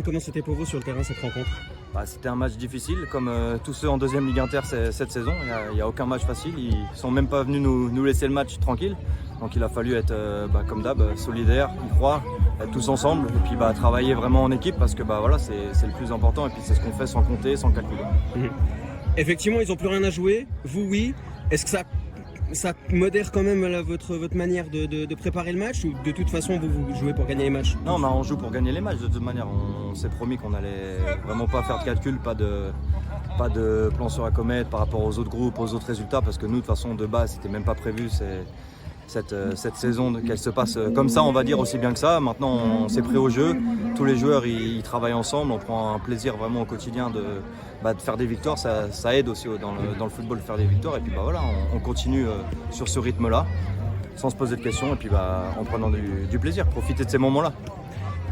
Comment c'était pour vous sur le terrain cette rencontre? C'était un match difficile, comme tous ceux en deuxième Ligue Inter cette saison. Il n'y a aucun match facile. Ils ne sont même pas venus nous laisser le match tranquille. Donc il a fallu être, comme d'hab, solidaire, y croire, être tous ensemble et puis travailler vraiment en équipe parce que voilà, c'est le plus important et puis c'est ce qu'on fait sans compter, sans calculer. Effectivement, ils n'ont plus rien à jouer. Vous, oui. Est-ce que ça modère quand même votre manière de préparer le match ou de toute façon vous jouez pour gagner les matchs? Non, on joue pour gagner les matchs de toute manière. On s'est promis qu'on allait vraiment pas faire de calcul, pas de plan sur la comète par rapport aux autres groupes, aux autres résultats parce que nous de toute façon de base c'était même pas prévu cette saison qu'elle se passe comme ça, on va dire aussi bien que ça. Maintenant on s'est pris au jeu, tous les joueurs ils travaillent ensemble, on prend un plaisir vraiment au quotidien de faire des victoires, ça aide aussi dans le football de faire des victoires et puis voilà, on continue sur ce rythme là sans se poser de questions et puis en prenant du plaisir, profiter de ces moments là.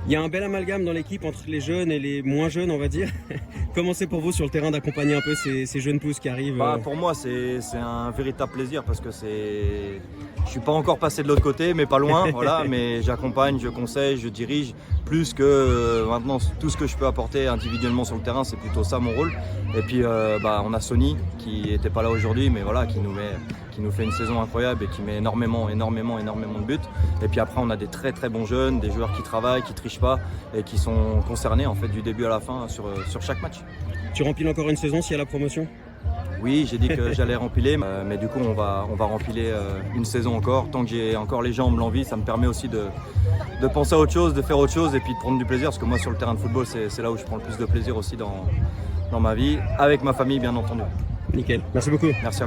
Il y a un bel amalgame dans l'équipe entre les jeunes et les moins jeunes, on va dire. Comment c'est pour vous sur le terrain d'accompagner un peu ces jeunes pousses qui arrivent? Pour moi, c'est un véritable plaisir parce que je suis pas encore passé de l'autre côté, mais pas loin. Voilà, mais j'accompagne, je conseille, je dirige. Plus que maintenant, tout ce que je peux apporter individuellement sur le terrain, c'est plutôt ça mon rôle. Et puis, on a Sonny qui était pas là aujourd'hui, mais voilà, qui nous fait une saison incroyable et qui met énormément de buts. Et puis après, on a des très très bons jeunes, des joueurs qui travaillent, qui trichent pas et qui sont concernés en fait du début à la fin sur chaque match. Tu remplis encore une saison s'il y a la promotion? Oui, j'ai dit que j'allais rempiler, mais du coup on va rempiler une saison encore. Tant que j'ai encore les jambes, l'envie, ça me permet aussi de penser à autre chose, de faire autre chose et puis de prendre du plaisir. Parce que moi sur le terrain de football, c'est là où je prends le plus de plaisir aussi dans ma vie, avec ma famille bien entendu. Nickel, merci beaucoup. Merci à vous.